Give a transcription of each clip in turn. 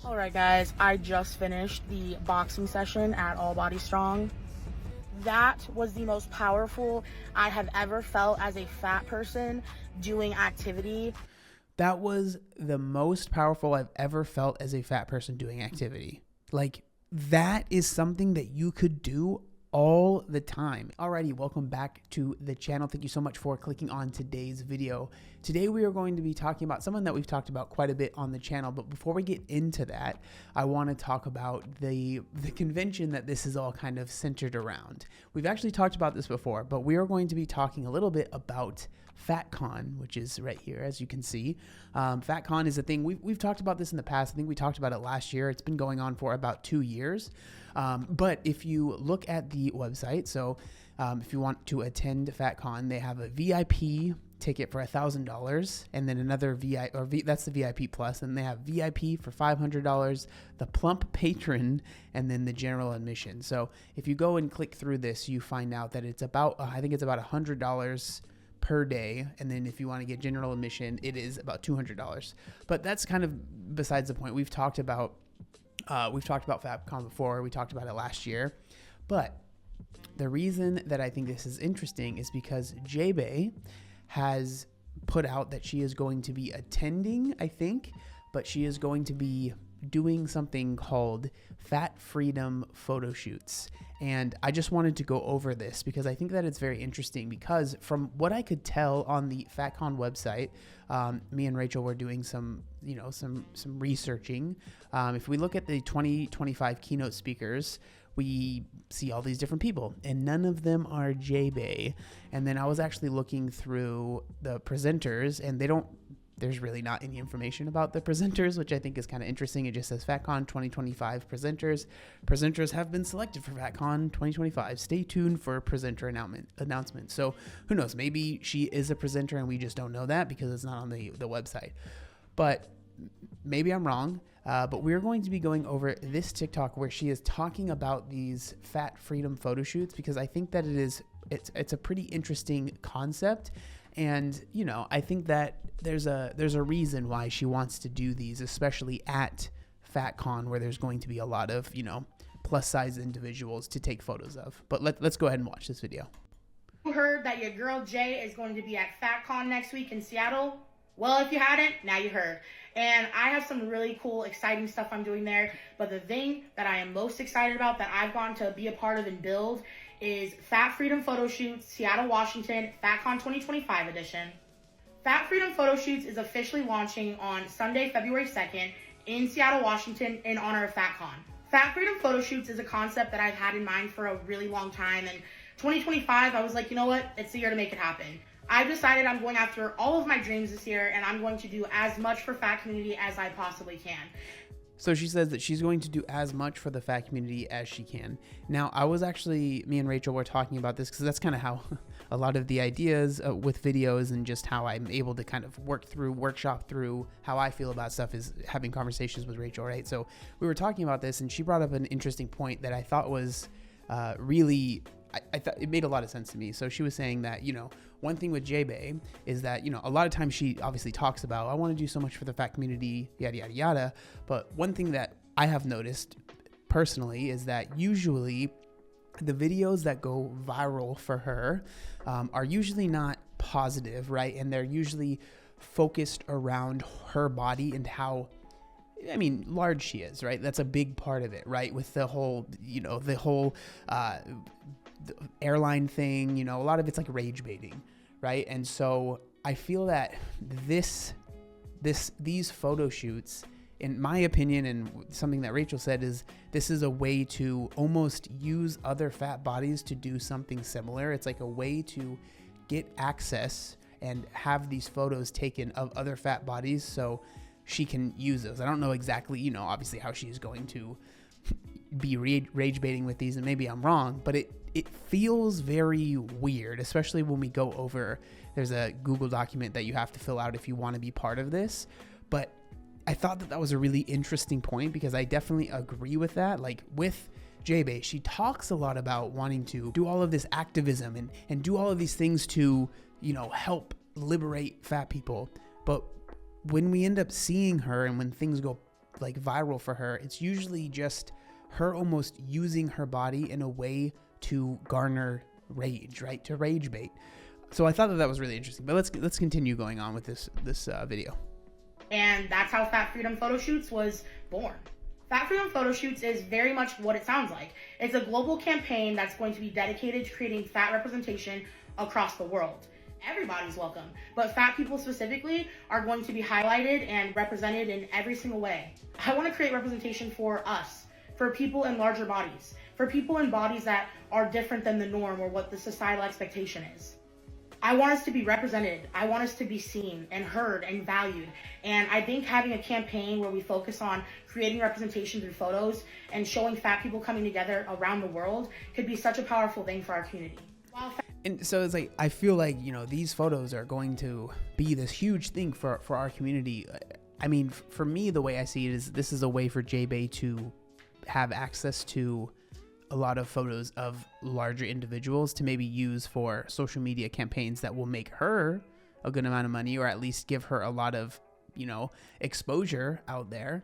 All right, guys, I just finished the boxing session at All Body Strong. That was the most powerful I have ever felt as a fat person doing activity. That was the most powerful I've ever felt as a fat person doing activity. Like, that is something that you could do all the time. Alrighty, welcome back to the channel. Thank you so much for clicking on today's video. Today we are going to be talking about someone that we've talked about quite a bit on the channel, but before we get into that, I want to talk about the convention that this is all kind of centered around. We've actually talked about this before, but we are going to be talking a little bit about FatCon, which is right here, as you can see. FatCon is a thing. We've talked about this in the past. I think we talked about it last year. It's been going on for about 2 years. But if you look at the website, so if you want to attend FatCon, they have a VIP ticket for $1,000, and then another that's the VIP plus, and they have VIP for $500, the plump patron, and then the general admission. So if you go and click through this, you find out that it's about I think it's about $100 per day, and then if you want to get general admission, it is about $200. But that's kind of besides the point. We've talked about FatCon before. We talked about it last year, but the reason that I think this is interesting is because J-Bay has put out that she is going to be attending, I think, but she is going to be doing something called Fat Freedom photo shoots. And I just wanted to go over this because I think that it's very interesting, because from what I could tell on the FatCon website, me and Rachel were doing some researching. If we look at the 2025 keynote speakers, we see all these different people, and none of them are J-Bay. And then I was actually looking through the presenters, and there's really not any information about the presenters, which I think is kind of interesting. It just says FatCon 2025 presenters. Presenters have been selected for FatCon 2025. Stay tuned for presenter announcement. So who knows? Maybe she is a presenter and we just don't know that because it's not on the website. But maybe I'm wrong. But we're going to be going over this TikTok where she is talking about these fat freedom photo shoots, because I think that it's a pretty interesting concept. And, you know, I think that there's a reason why she wants to do these, especially at FatCon, where there's going to be a lot of, you know, plus size individuals to take photos of. But let's go ahead and watch this video. You heard that your girl Jay is going to be at FatCon next week in Seattle? Well, if you hadn't, now you heard. And I have some really cool, exciting stuff I'm doing there. But the thing that I am most excited about that I've gone to be a part of and build is Fat Freedom Photo Shoots, Seattle, Washington, FatCon 2025 edition. Fat Freedom Photo Shoots is officially launching on Sunday, February 2nd in Seattle, Washington in honor of FatCon. Fat Freedom Photo Shoots is a concept that I've had in mind for a really long time. And 2025, I was like, you know what? It's the year to make it happen. I've decided I'm going after all of my dreams this year, and I'm going to do as much for fat community as I possibly can. So she says that she's going to do as much for the fat community as she can. Now, me and Rachel were talking about this because that's kind of how a lot of the ideas with videos and just how I'm able to kind of workshop through how I feel about stuff is having conversations with Rachel, right? So we were talking about this, and she brought up an interesting point that I thought was really, I thought it made a lot of sense to me. So she was saying that, you know, one thing with J-Bay is that, you know, a lot of times she obviously talks about, I want to do so much for the fat community, yada, yada, yada. But one thing that I have noticed personally is that usually the videos that go viral for her are usually not positive, right? And they're usually focused around her body and how, I mean, large she is, right? That's a big part of it, right? With the whole, you know, the airline thing, you know, a lot of it's like rage baiting, right? And so I feel that these photo shoots, in my opinion, and something that Rachel said, is this is a way to almost use other fat bodies to do something similar. It's like a way to get access and have these photos taken of other fat bodies so she can use those. I don't know exactly, you know, obviously how she's going to be rage baiting with these, and maybe I'm wrong, but it feels very weird, especially when we go over, there's a Google document that you have to fill out if you want to be part of this. But I thought that was a really interesting point, because I definitely agree with that. Like with J-Bay, she talks a lot about wanting to do all of this activism and do all of these things to, you know, help liberate fat people. But when we end up seeing her and when things go like viral for her, it's usually just her almost using her body in a way to garner rage, right? To rage bait. So I thought that was really interesting. But let's continue going on with this video. And that's how Fat Freedom Photo Shoots was born. Fat Freedom Photo Shoots is very much what it sounds like. It's a global campaign that's going to be dedicated to creating fat representation across the world. Everybody's welcome, but fat people specifically are going to be highlighted and represented in every single way. I want to create representation for us, for people in larger bodies, for people in bodies that are different than the norm or what the societal expectation is. I want us to be represented. I want us to be seen and heard and valued. And I think having a campaign where we focus on creating representation through photos and showing fat people coming together around the world could be such a powerful thing for our community. And so it's like, I feel like, you know, these photos are going to be this huge thing for our community. I mean, for me, the way I see it is this is a way for J-Bay to have access to a lot of photos of larger individuals to maybe use for social media campaigns that will make her a good amount of money, or at least give her a lot of, you know, exposure out there.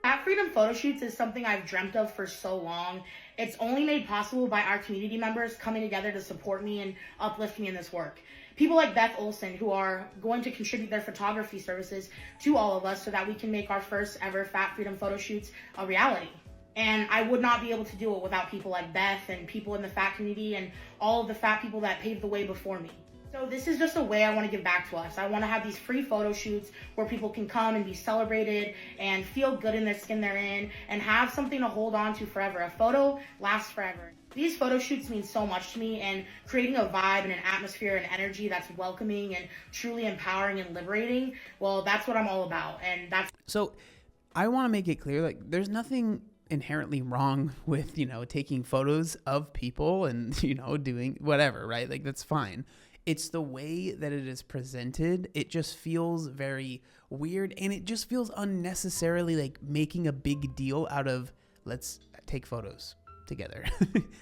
Fat Freedom Photo Shoots is something I've dreamt of for so long. It's only made possible by our community members coming together to support me and uplift me in this work. People like Beth Olson, who are going to contribute their photography services to all of us so that we can make our first ever Fat Freedom Photo Shoots a reality. And I would not be able to do it without people like Beth and people in the fat community and all of the fat people that paved the way before me. So this is just a way I want to give back to us. I want to have these free photo shoots where people can come and be celebrated and feel good in their skin they're in and have something to hold on to forever. A photo lasts forever. These photo shoots mean so much to me, and creating a vibe and an atmosphere and energy that's welcoming and truly empowering and liberating, well, that's what I'm all about. And that's... So I want to make it clear, like, there's nothing inherently wrong with, you know, taking photos of people and, you know, doing whatever, right? Like, that's fine. It's the way that it is presented. It just feels very weird, and it just feels unnecessarily like making a big deal out of, let's take photos together.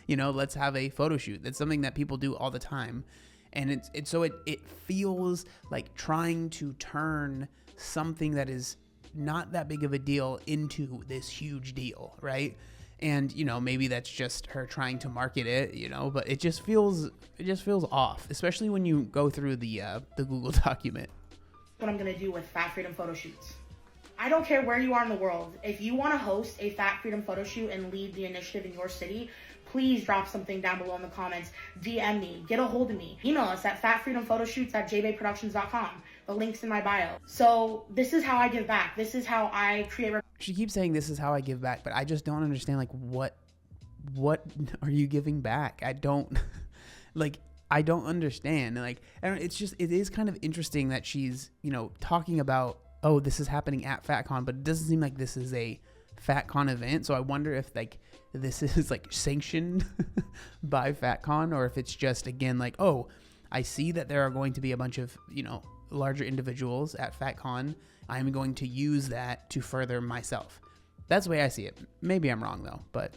You know, let's have a photo shoot. That's something that people do all the time. And it feels like trying to turn something that is not that big of a deal into this huge deal, right? And, you know, maybe that's just her trying to market it, you know, but it just feels off, especially when you go through the Google document. What I'm going to do with Fat Freedom Photo Shoots. I don't care where you are in the world. If you want to host a Fat Freedom Photo Shoot and lead the initiative in your city, please drop something down below in the comments. DM me, get a hold of me. Email us at fatfreedomphotoshootts@jbayproductions.com. The link's in my bio. So this is how I give back. This is how I create. She keeps saying this is how I give back, but I just don't understand, like, what are you giving back? I don't understand. Like, it is kind of interesting that she's, you know, talking about, oh, this is happening at FatCon, but it doesn't seem like this is a FatCon event. So I wonder if, like, this is like sanctioned by FatCon, or if it's just, again, like, oh, I see that there are going to be a bunch of, you know, larger individuals at FatCon. I'm going to use that to further myself. That's the way I see it. Maybe I'm wrong though, but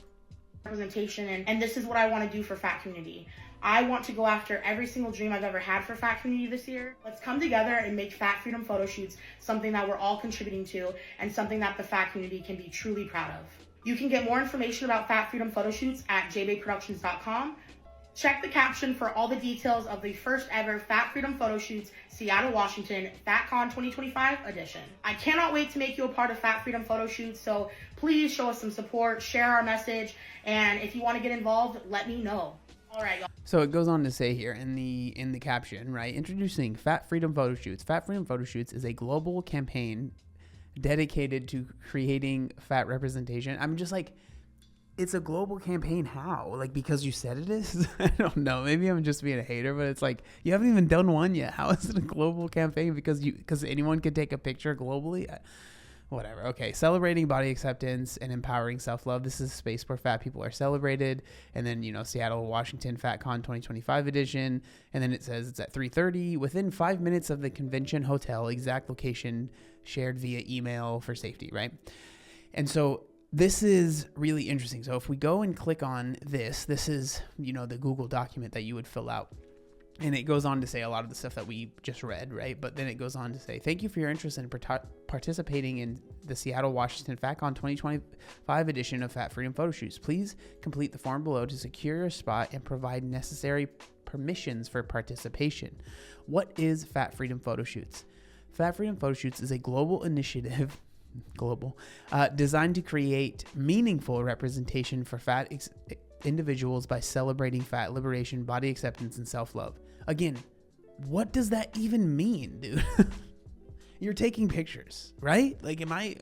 representation, and this is what I want to do for fat community. I want to go after every single dream I've ever had for fat community this year. Let's come together and make Fat Freedom Photo Shoots something that we're all contributing to and something that the fat community can be truly proud of. You can get more information about Fat Freedom Photo Shoots at jbayproductions.com. Check the caption for all the details of the first ever Fat Freedom Photo Shoots, Seattle, Washington, FatCon 2025 edition. I cannot wait to make you a part of Fat Freedom Photo Shoots, so please show us some support, share our message, and if you want to get involved, let me know. All right, y'all. So it goes on to say here in the caption, right? Introducing Fat Freedom Photo Shoots. Fat Freedom Photo Shoots is a global campaign dedicated to creating fat representation. I'm just like, it's a global campaign. How? Like, because you said it is? I don't know. Maybe I'm just being a hater, but it's like, you haven't even done one yet. How is it a global campaign? Because anyone could take a picture globally? Whatever. Okay. Celebrating body acceptance and empowering self-love. This is a space where fat people are celebrated. And then, you know, Seattle, Washington, FatCon 2025 edition. And then it says it's at 3:30 within 5 minutes of the convention hotel, exact location shared via email for safety, right? And so this is really interesting. So if we go and click on this is, you know, the Google document that you would fill out. And it goes on to say a lot of the stuff that we just read, right? But then it goes on to say, thank you for your interest in participating in the Seattle, Washington FatCon 2025 edition of Fat Freedom Photo Shoots. Please complete the form below to secure your spot and provide necessary permissions for participation. What is Fat Freedom Photo Shoots? Fat Freedom Photo Shoots is a global initiative designed to create meaningful representation for fat individuals by celebrating fat liberation, body acceptance, and self-love. Again, what does that even mean, dude? You're taking pictures, right? Like, am I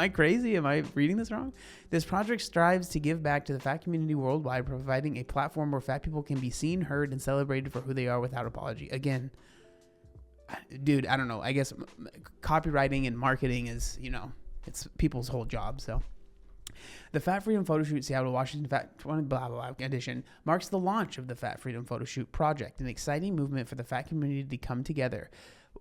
crazy? Am I reading this wrong? This project strives to give back to the fat community worldwide, providing a platform where fat people can be seen, heard, and celebrated for who they are without apology. Again, dude, I don't know. I guess copywriting and marketing is, it's people's whole job, so. The Fat Freedom Photo Shoot Seattle, Washington Fat 20 blah, blah, blah edition marks the launch of the Fat Freedom Photo Shoot project, an exciting movement for the fat community to come together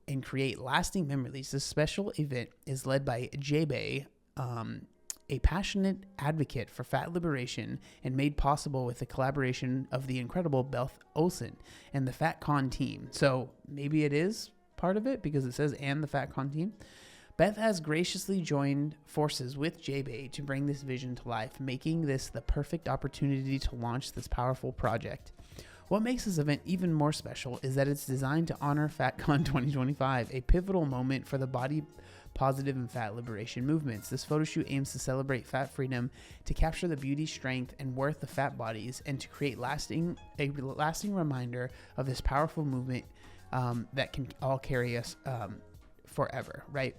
and create lasting memories. This special event is led by J-Bay, a passionate advocate for fat liberation, and made possible with the collaboration of the incredible Beth Olson and the FatCon team. So maybe it is part of it because it says and the FatCon team. Beth has graciously joined forces with J-Bay to bring this vision to life, making this the perfect opportunity to launch this powerful project. What makes this event even more special is that it's designed to honor FatCon 2025, a pivotal moment for the body positive and fat liberation movements. This photo shoot aims to celebrate fat freedom, to capture the beauty, strength, and worth of fat bodies, and to create a lasting reminder of this powerful movement that can all carry us forever, right?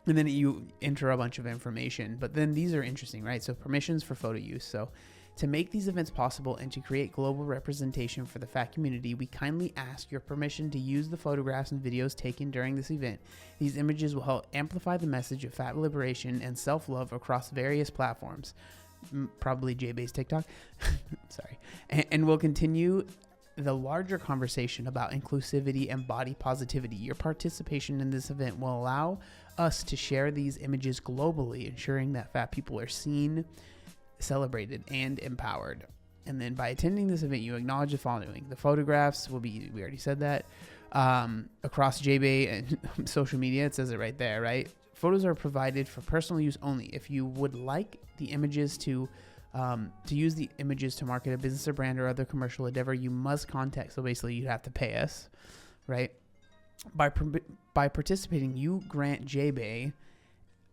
And then you enter a bunch of information, but then these are interesting, right? So permissions for photo use. So to make these events possible and to create global representation for the fat community, we kindly ask your permission to use the photographs and videos taken during this event. These images will help amplify the message of fat liberation and self-love across various platforms, probably J-Bay's TikTok, sorry, and will continue the larger conversation about inclusivity and body positivity. Your participation in this event will allow us to share these images globally, ensuring that fat people are seen, celebrated, and empowered. And then by attending this event, you acknowledge the following. The photographs will be, we already said that, across J-Bay and social media. It says it right there, right? Photos are provided for personal use only. If you would like the images to use the images to market a business or brand or other commercial endeavor, you must contact. So basically, you'd have to pay us, right? By participating, you grant J-Bay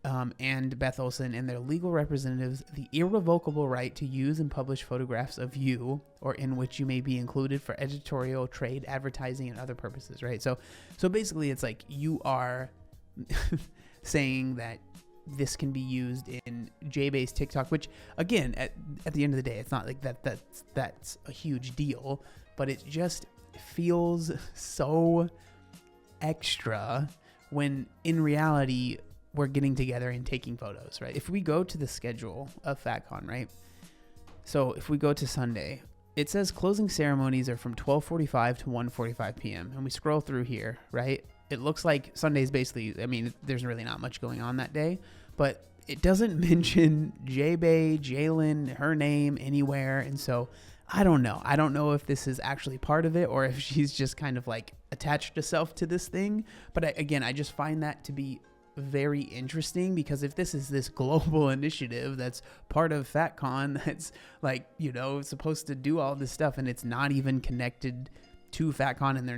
and Beth Olson and their legal representatives the irrevocable right to use and publish photographs of you or in which you may be included for editorial, trade, advertising, and other purposes, right? So basically, it's like you are saying that this can be used in J-Bay's TikTok, which again, at the end of the day, it's not like that's a huge deal, but it just feels so extra when in reality we're getting together and taking photos, right? If we go to the schedule of FatCon, right? So if we go to Sunday, it says closing ceremonies are from 12:45 to 1:45 p.m. And we scroll through here, right? It looks like Sunday's basically, I mean, there's really not much going on that day, but it doesn't mention J-Bay, Jalen, her name anywhere. And so I don't know. I don't know if this is actually part of it or if she's just kind of like attached herself to this thing. But I just find that to be very interesting, because if this is this global initiative that's part of FatCon, that's like, supposed to do all this stuff, and it's not even connected to FatCon, and they're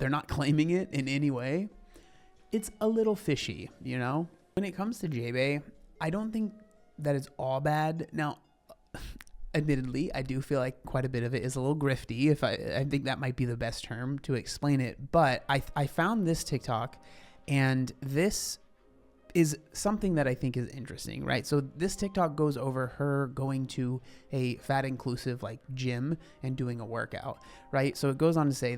not claiming it in any way, it's a little fishy, When it comes to J-Bay, I don't think that it's all bad. Now, admittedly, I do feel like quite a bit of it is a little grifty. I think that might be the best term to explain it. But I found this TikTok, and this is something that I think is interesting, right? So this TikTok goes over her going to a fat inclusive like gym and doing a workout, right? So it goes on to say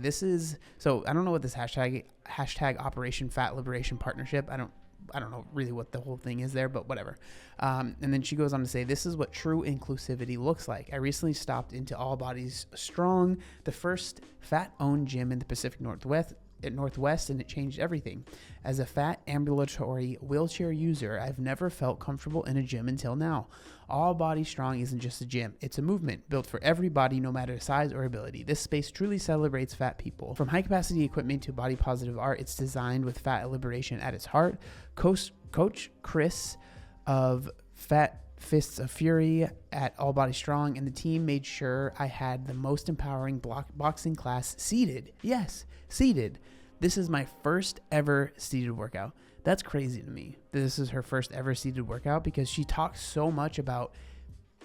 so I don't know what this hashtag Operation Fat Liberation Partnership. I don't know really what the whole thing is there, but whatever. And then she goes on to say, this is what true inclusivity looks like. I recently stopped into All Bodies Strong, the first fat-owned gym in the Pacific Northwest, at Northwest, and it changed everything. As a fat ambulatory wheelchair user, I've never felt comfortable in a gym until now. All Body Strong isn't just a gym. It's a movement built for every body, no matter size or ability. This space truly celebrates fat people. From high-capacity equipment to body-positive art, it's designed with fat liberation at its heart. Coach Chris of Fat Fists of Fury at All Body Strong and the team made sure I had the most empowering boxing class seated. Yes, seated. This is my first ever seated workout. That's crazy to me. This is her first ever seated workout because she talks so much about,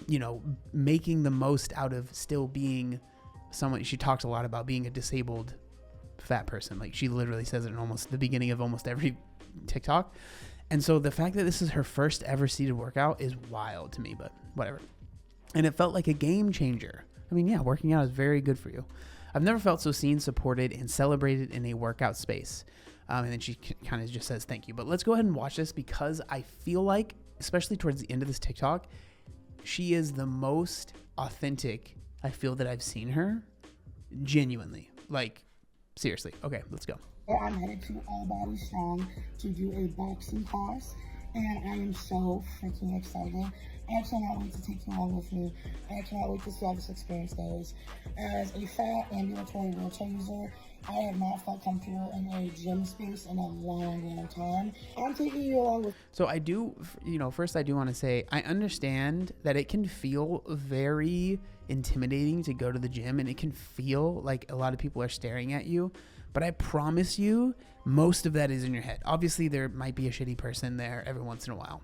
you know, making the most out of still being someone. She talks a lot about being a disabled fat person. Like, she literally says it in almost the beginning of almost every TikTok. And so the fact that this is her first ever seated workout is wild to me, but whatever. And it felt like a game changer. I mean, yeah, working out is very good for you. I've never felt so seen, supported, and celebrated in a workout space. And then she kind of just says thank you. But let's go ahead and watch this because I feel like, especially towards the end of this TikTok, she is the most authentic I feel that I've seen her. Genuinely. Like, seriously. Okay, let's go. I'm headed to All Body Strong to do a boxing class, and I am so freaking excited. I cannot wait to take you along with me. I cannot wait to see how this experience goes. As a fat ambulatory wheelchair user, I have not felt comfortable in a gym space in a long time. I'm taking you along with. So I do, you know, first I do want to say, I understand that it can feel very intimidating to go to the gym, and it can feel like a lot of people are staring at you. But I promise you, most of that is in your head. Obviously, there might be a shitty person there every once in a while.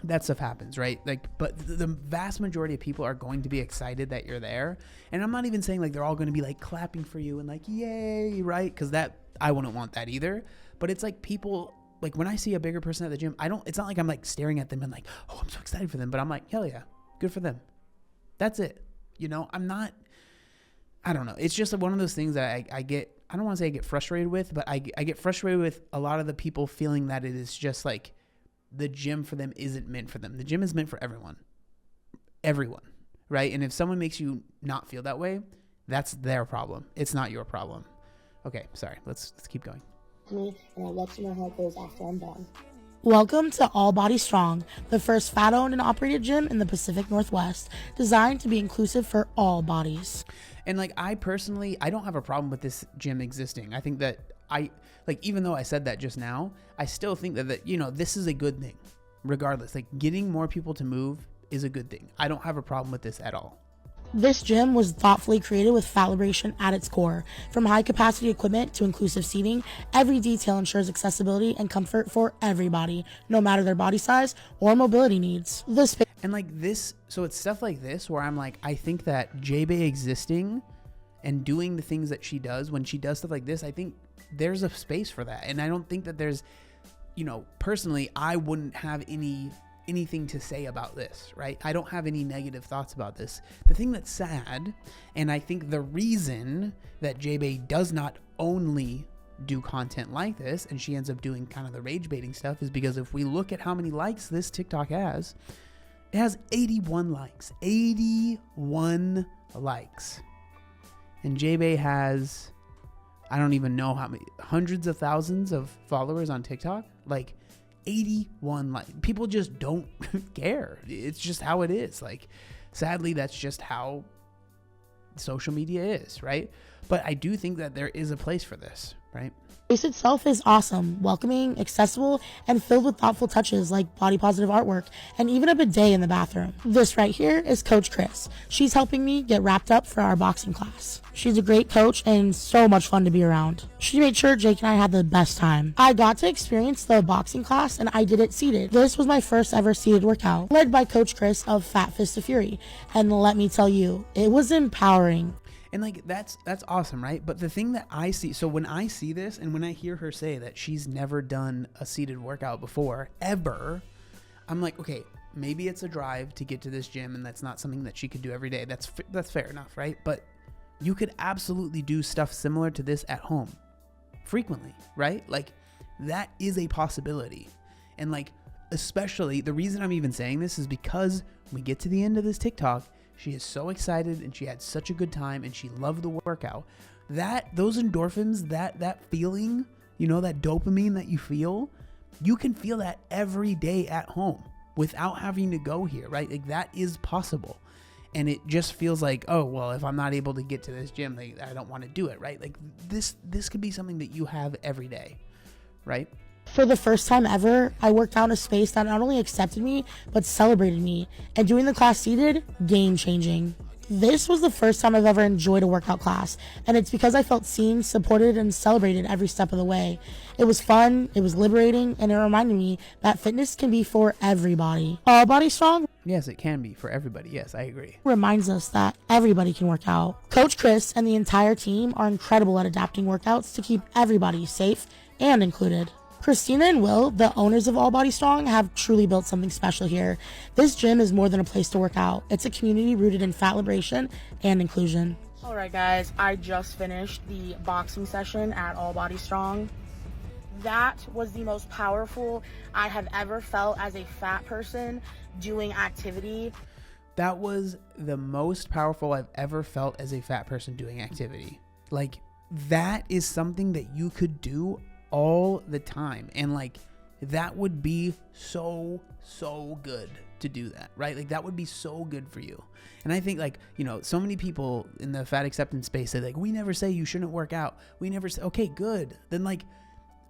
That stuff happens, right? Like, but the vast majority of people are going to be excited that you're there. And I'm not even saying like they're all going to be like clapping for you and like, yay, right? Because that, I wouldn't want that either. But it's like people, like when I see a bigger person at the gym, it's not like I'm like staring at them and like, oh, I'm so excited for them. But I'm like, hell yeah, good for them. That's it. You know, I don't know. It's just one of those things that I get. I don't want to say I get frustrated with, but I get frustrated with a lot of the people feeling that it is just like the gym for them isn't meant for them. The gym is meant for everyone, right? And if someone makes you not feel that way, that's their problem. It's not your problem. Okay, sorry. Let's keep going. Me, and I'll let you know how it goes after I'm done. Welcome to All Body Strong, the first fat-owned and operated gym in the Pacific Northwest, designed to be inclusive for all bodies. And like, I personally, I don't have a problem with this gym existing. I think that even though I said that just now, I still think that, you know, this is a good thing regardless. Like, getting more people to move is a good thing. I don't have a problem with this at all. This gym was thoughtfully created with fat liberation at its core. From high-capacity equipment to inclusive seating, every detail ensures accessibility and comfort for everybody, no matter their body size or mobility needs. And like this, so it's stuff like this where I'm like, I think that J-Bay existing and doing the things that she does, when she does stuff like this, I think there's a space for that. And I don't think that there's, you know, personally, I wouldn't have anything to say about this, right? I don't have any negative thoughts about this. The thing that's sad, and I think the reason that J-Bay does not only do content like this, and she ends up doing kind of the rage baiting stuff, is because if we look at how many likes this TikTok has, it has 81 likes. 81 likes. And J-Bay has, I don't even know how many, hundreds of thousands of followers on TikTok. Like, 81 likes. People just don't care. It's just how it is. Like, sadly, that's just how social media is, right? But I do think that there is a place for this, right? The space itself is awesome, welcoming, accessible, and filled with thoughtful touches like body positive artwork and even a bidet in the bathroom. This right here is Coach Chris. She's helping me get wrapped up for our boxing class. She's a great coach and so much fun to be around. She made sure Jake and I had the best time. I got to experience the boxing class and I did it seated. This was my first ever seated workout, led by Coach Chris of Fat Fists of Fury. And let me tell you, it was empowering. And like, that's awesome, right? But the thing that I see, so when I see this and when I hear her say that she's never done a seated workout before, ever, I'm like, okay, maybe it's a drive to get to this gym and that's not something that she could do every day. That's fair enough, right? But you could absolutely do stuff similar to this at home frequently, right? Like, that is a possibility. And like, especially the reason I'm even saying this is because when we get to the end of this TikTok, she is so excited and she had such a good time and she loved the workout. those endorphins, that feeling, that dopamine that you feel, you can feel that every day at home without having to go here, right? Like that is possible. And it just feels like, oh, well, if I'm not able to get to this gym, like, I don't want to do it, right? Like this could be something that you have every day, right? For the first time ever, I worked out in a space that not only accepted me, but celebrated me. And doing the class seated, game changing. This was the first time I've ever enjoyed a workout class, and it's because I felt seen, supported, and celebrated every step of the way. It was fun, it was liberating, and it reminded me that fitness can be for everybody. All Body Strong? Yes, it can be for everybody. Yes, I agree. Reminds us that everybody can work out. Coach Chris and the entire team are incredible at adapting workouts to keep everybody safe and included. Christina and Will, the owners of All Body Strong, have truly built something special here. This gym is more than a place to work out. It's a community rooted in fat liberation and inclusion. All right, guys, I just finished the boxing session at All Body Strong. That was the most powerful I have ever felt as a fat person doing activity. That was the most powerful I've ever felt as a fat person doing activity. Like, that is something that you could do all the time, and like that would be so good to do that, right? Like that would be so good for you. And I think like, so many people in the fat acceptance space say like, we never say you shouldn't work out, we never say, okay, good, then like,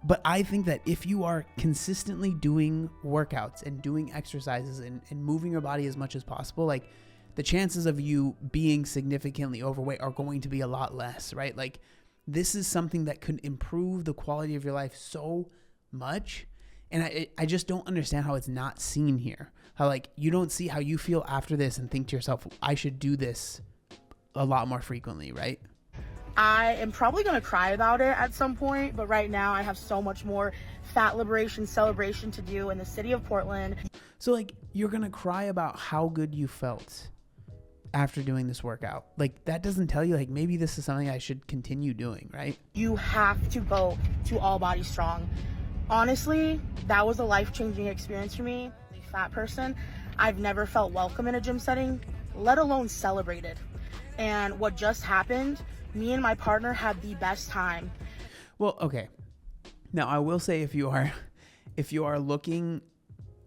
but I think that if you are consistently doing workouts and doing exercises and moving your body as much as possible, like the chances of you being significantly overweight are going to be a lot less, right? Like this is something that could improve the quality of your life so much. And I just don't understand how it's not seen here. How like you don't see how you feel after this and think to yourself, I should do this a lot more frequently, right? I am probably going to cry about it at some point, but right now I have so much more fat liberation celebration to do in the city of Portland. So like you're going to cry about how good you felt after doing this workout. Like that doesn't tell you like maybe this is something I should continue doing, right? You have to go to All Body Strong. Honestly, that was a life-changing experience for me. As a fat person, I've never felt welcome in a gym setting, let alone celebrated. And what just happened, me and my partner had the best time. Well, okay. Now I will say if you are looking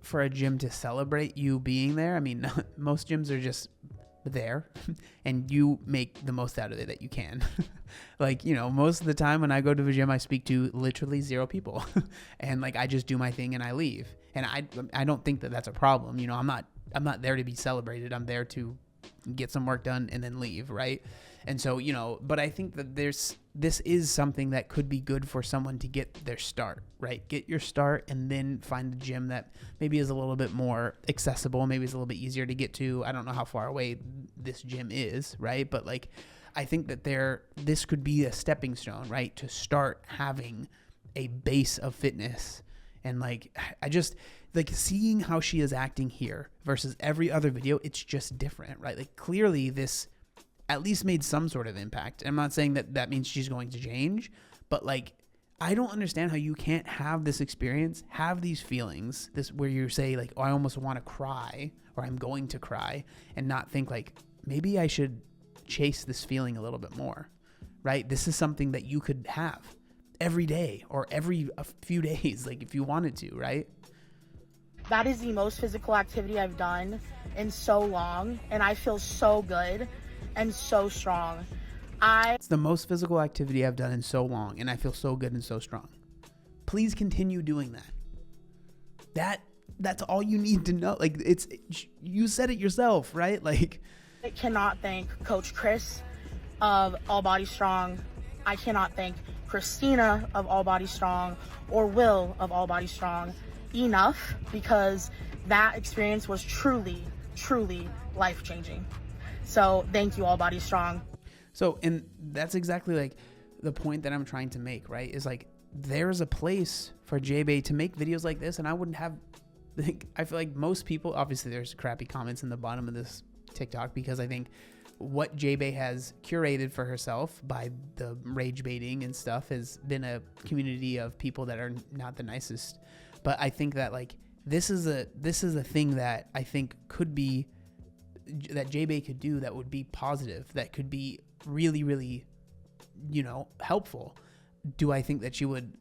for a gym to celebrate you being there, I mean, most gyms are just there and you make the most out of it that you can. Like, most of the time when I go to the gym, I speak to literally 0 people and like I just do my thing and I leave. And I don't think that that's a problem. I'm not there to be celebrated. I'm there to get some work done and then leave, right? And so, but I think that this is something that could be good for someone to get their start, right? Get your start and then find a gym that maybe is a little bit more accessible, maybe it's a little bit easier to get to. I don't know how far away this gym is, right? But like, I think that this could be a stepping stone, right? To start having a base of fitness. And like, I just like seeing how she is acting here versus every other video, it's just different, right? Like clearly this at least made some sort of impact. I'm not saying that means she's going to change, but like, I don't understand how you can't have this experience, have these feelings, this where you say like, oh, I almost want to cry or I'm going to cry, and not think like, maybe I should chase this feeling a little bit more, right? This is something that you could have every day or every a few days, like if you wanted to, right? That is the most physical activity I've done in so long, and I feel so good and so strong. It's the most physical activity I've done in so long, and I feel so good and so strong. Please continue doing that. That's all you need to know. Like you said it yourself, right? Like I cannot thank Coach Chris of All Body Strong. I cannot thank Christina of All Body Strong or Will of All Body Strong enough, because that experience was truly life-changing. So thank you, All Body Strong. So, and that's exactly like the point that I'm trying to make, right? Is like, there's a place for J-Bay to make videos like this, and I wouldn't have, I feel like most people, obviously there's crappy comments in the bottom of this TikTok, because I think what J-Bay has curated for herself by the rage baiting and stuff has been a community of people that are not the nicest. But I think that like, this is a thing that I think could be, that J-Bay could do that would be positive, that could be really helpful. Do I think that she would,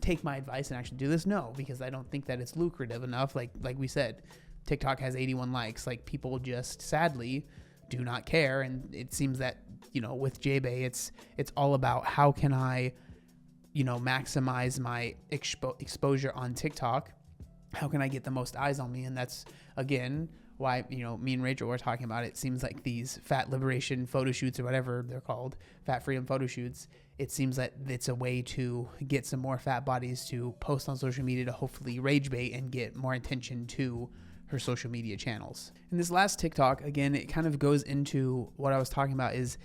take my advice and actually do this? No, because I don't think that it's lucrative enough. Like we said, TikTok has 81 likes. Like, people just sadly do not care. And it seems that, with J-Bay, it's all about how can I, maximize my exposure on TikTok? How can I get the most eyes on me? And that's, again, why, me and Rachel were talking about it. It seems like these fat liberation photo shoots, or whatever they're called, fat freedom photo shoots, it seems that it's a way to get some more fat bodies to post on social media to hopefully rage bait and get more attention to her social media channels. In this last TikTok, again, it kind of goes into what I was talking about is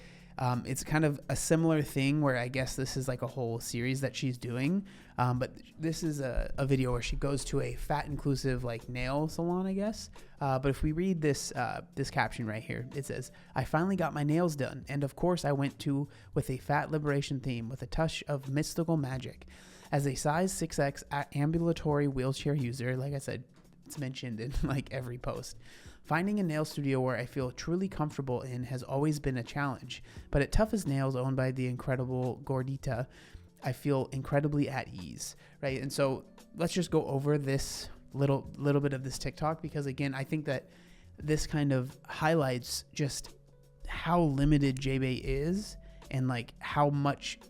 it's kind of a similar thing where I guess this is like a whole series that she's doing. But this is a video where she goes to a fat inclusive like nail salon, I guess. But if we read this caption right here, it says, "I finally got my nails done. And of course I went to with a fat liberation theme with a touch of mystical magic. As a size 6X ambulatory wheelchair user," like I said, it's mentioned in like every post, "finding a nail studio where I feel truly comfortable in has always been a challenge. But at Tough as Nails, owned by the incredible Gordita, I feel incredibly at ease," right? And so let's just go over this little bit of this TikTok, because again, I think that this kind of highlights just how limited J-Bay is, and like how much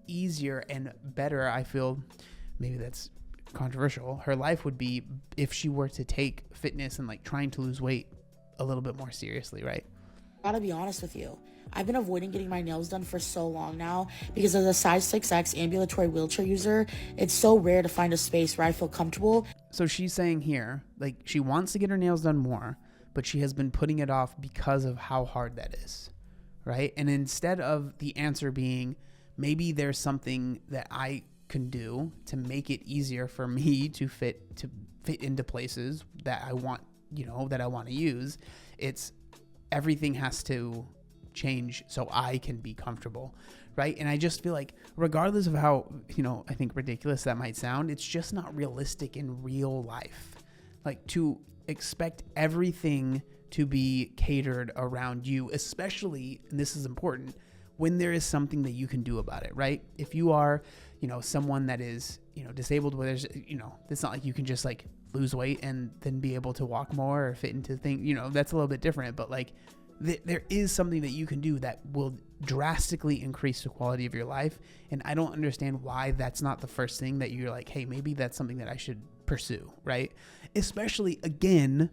easier and better, I feel, maybe that's controversial, her life would be if she were to take fitness and like trying to lose weight a little bit more seriously, right? Gotta be honest with you, I've been avoiding getting my nails done for so long now because as a size 6X ambulatory wheelchair user, it's so rare to find a space where I feel comfortable. So she's saying here, like, she wants to get her nails done more, but she has been putting it off because of how hard that is, right? And instead of the answer being, maybe there's something that I can do to make it easier for me to fit into places that I want, that I want to use, it's everything has to change so I can be comfortable, right? And I just feel like regardless of how, I think ridiculous that might sound, it's just not realistic in real life. Like, to expect everything to be catered around you, especially, and this is important, when there is something that you can do about it, right? If you are, someone that is, disabled, where there's, it's not like you can just like lose weight and then be able to walk more or fit into things, that's a little bit different, but like there is something that you can do that will drastically increase the quality of your life. And I don't understand why that's not the first thing that you're like, hey, maybe that's something that I should pursue, right? Especially, again,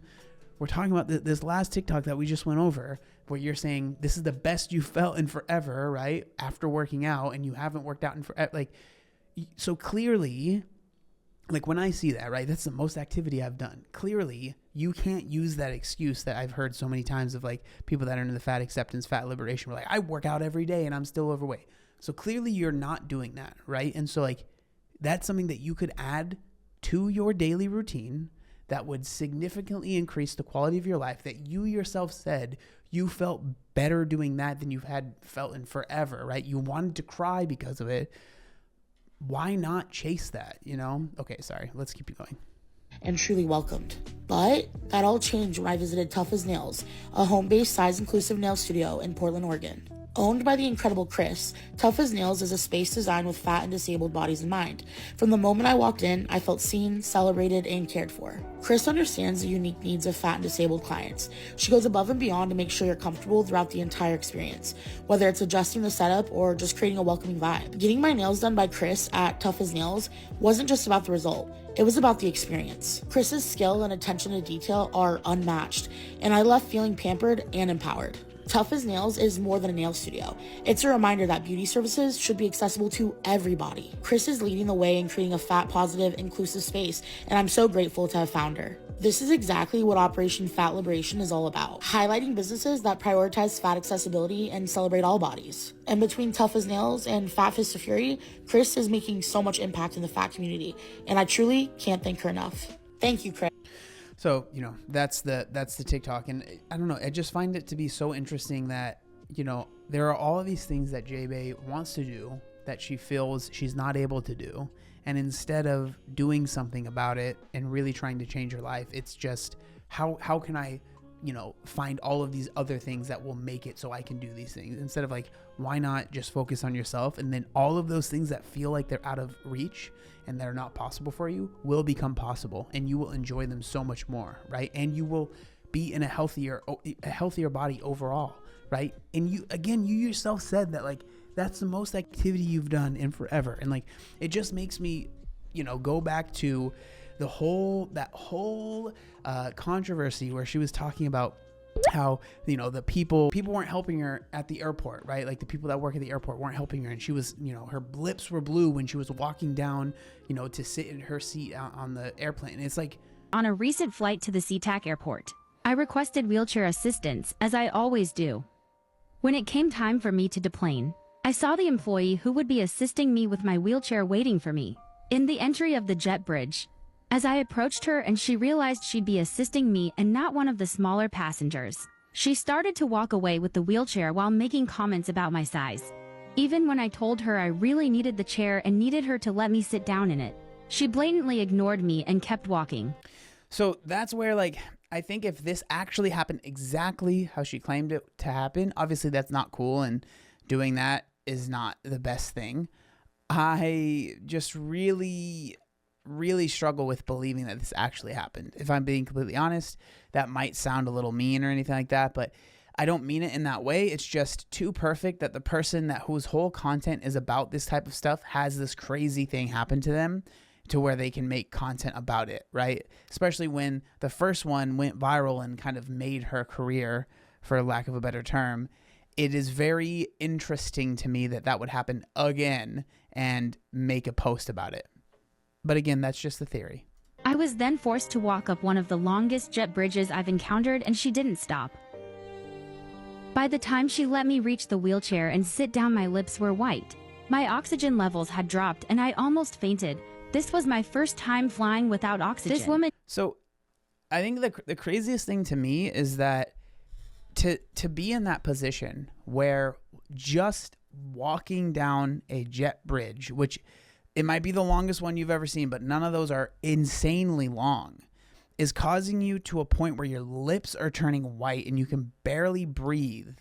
we're talking about this last TikTok that we just went over, where you're saying this is the best you felt in forever, right? After working out, and you haven't worked out in forever. Like, so clearly, like when I see that, right, that's the most activity I've done. Clearly, you can't use that excuse that I've heard so many times of like people that are into the fat acceptance, fat liberation, were like, I work out every day and I'm still overweight. So clearly you're not doing that, right? And so like that's something that you could add to your daily routine that would significantly increase the quality of your life, that you yourself said you felt better doing that than you've felt in forever, right? You wanted to cry because of it. Why not chase that, Okay, sorry, let's keep going. And truly welcomed. But that all changed when I visited Tough as Nails, a home-based size-inclusive nail studio in Portland, Oregon. Owned by the incredible Chris, Tough as Nails is a space designed with fat and disabled bodies in mind. From the moment I walked in, I felt seen, celebrated, and cared for. Chris understands the unique needs of fat and disabled clients. She goes above and beyond to make sure you're comfortable throughout the entire experience, whether it's adjusting the setup or just creating a welcoming vibe. Getting my nails done by Chris at Tough as Nails wasn't just about the result. It was about the experience. Chris's skill and attention to detail are unmatched, and I left feeling pampered and empowered. Tough as Nails is more than a nail studio. It's a reminder that beauty services should be accessible to everybody. Chris is leading the way in creating a fat positive, inclusive space, and I'm so grateful to have found her. This is exactly what Operation Fat Liberation is all about, highlighting businesses that prioritize fat accessibility and celebrate all bodies. And between Tough as Nails and Fat Fist of Fury, Chris is making so much impact in the fat community, and I truly can't thank her enough. Thank you, Chris. So, that's the TikTok. And I don't know, I just find it to be so interesting that, there are all of these things that J-Bay wants to do that she feels she's not able to do. And instead of doing something about it and really trying to change her life, it's just, how can I you know, find all of these other things that will make it so I can do these things, instead of like, why not just focus on yourself, and then all of those things that feel like they're out of reach and they're not possible for you will become possible, and you will enjoy them so much more, right? And you will be in a healthier body overall, right? And you yourself said that, like, that's the most activity you've done in forever. And like, it just makes me, you know, go back to that whole controversy where she was talking about how, you know, the people weren't helping her at the airport, right? Like the people that work at the airport weren't helping her, and she was, you know, her lips were blue when she was walking down, you know, to sit in her seat on the airplane. And it's like, on a recent flight to the SeaTac airport, I requested wheelchair assistance, as I always do. When it came time for me to deplane, I saw the employee who would be assisting me with my wheelchair waiting for me in the entry of the jet bridge. As I approached her and she realized she'd be assisting me and not one of the smaller passengers, she started to walk away with the wheelchair while making comments about my size. Even when I told her I really needed the chair and needed her to let me sit down in it, she blatantly ignored me and kept walking. so that's where, like, I think if this actually happened exactly how she claimed it to happen, obviously that's not cool, and doing that is not the best thing. I just really struggle with believing that this actually happened. If I'm being completely honest, that might sound a little mean or anything like that, but I don't mean it in that way. It's just too perfect that the person whose whole content is about this type of stuff has this crazy thing happen to them to where they can make content about it, right? Especially when the first one went viral and kind of made her career, for lack of a better term. It is very interesting to me that would happen again and make a post about it. But again, that's just the theory. I was then forced to walk up one of the longest jet bridges I've encountered, and she didn't stop. By the time she let me reach the wheelchair and sit down, my lips were white. My oxygen levels had dropped and I almost fainted. This was my first time flying without oxygen. This woman... So I think the craziest thing to me is that to be in that position where just walking down a jet bridge, which it might be the longest one you've ever seen, but none of those are insanely long, is causing you to a point where your lips are turning white and you can barely breathe.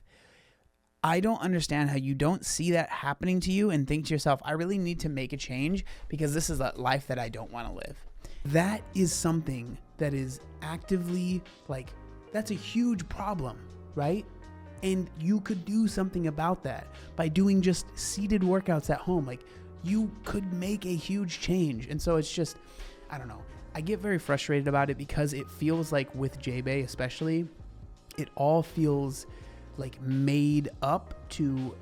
I don't understand how you don't see that happening to you and think to yourself, I really need to make a change because this is a life that I don't want to live. That is something that is actively, like, that's a huge problem, right? And you could do something about that by doing just seated workouts at home. Like, you could make a huge change. And so it's just, I don't know. I get very frustrated about it because it feels like with J-Bay especially, it all feels like made up to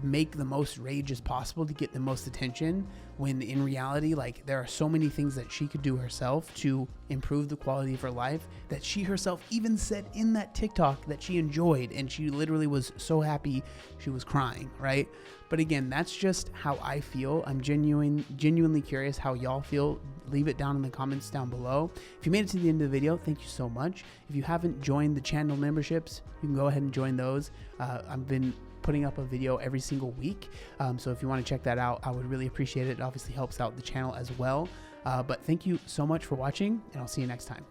make the most rage as possible to get the most attention, when in reality, like, there are so many things that she could do herself to improve the quality of her life that she herself even said in that TikTok that she enjoyed, and she literally was so happy she was crying, right? But again, that's just how I feel. I'm genuinely curious how y'all feel. Leave it down in the comments down below. If you made it to the end of the video, thank you so much. If you haven't joined the channel memberships, you can go ahead and join those. I've been putting up a video every single week, so if you want to check that out, I would really appreciate it. It obviously helps out the channel as well. But thank you so much for watching, and I'll see you next time.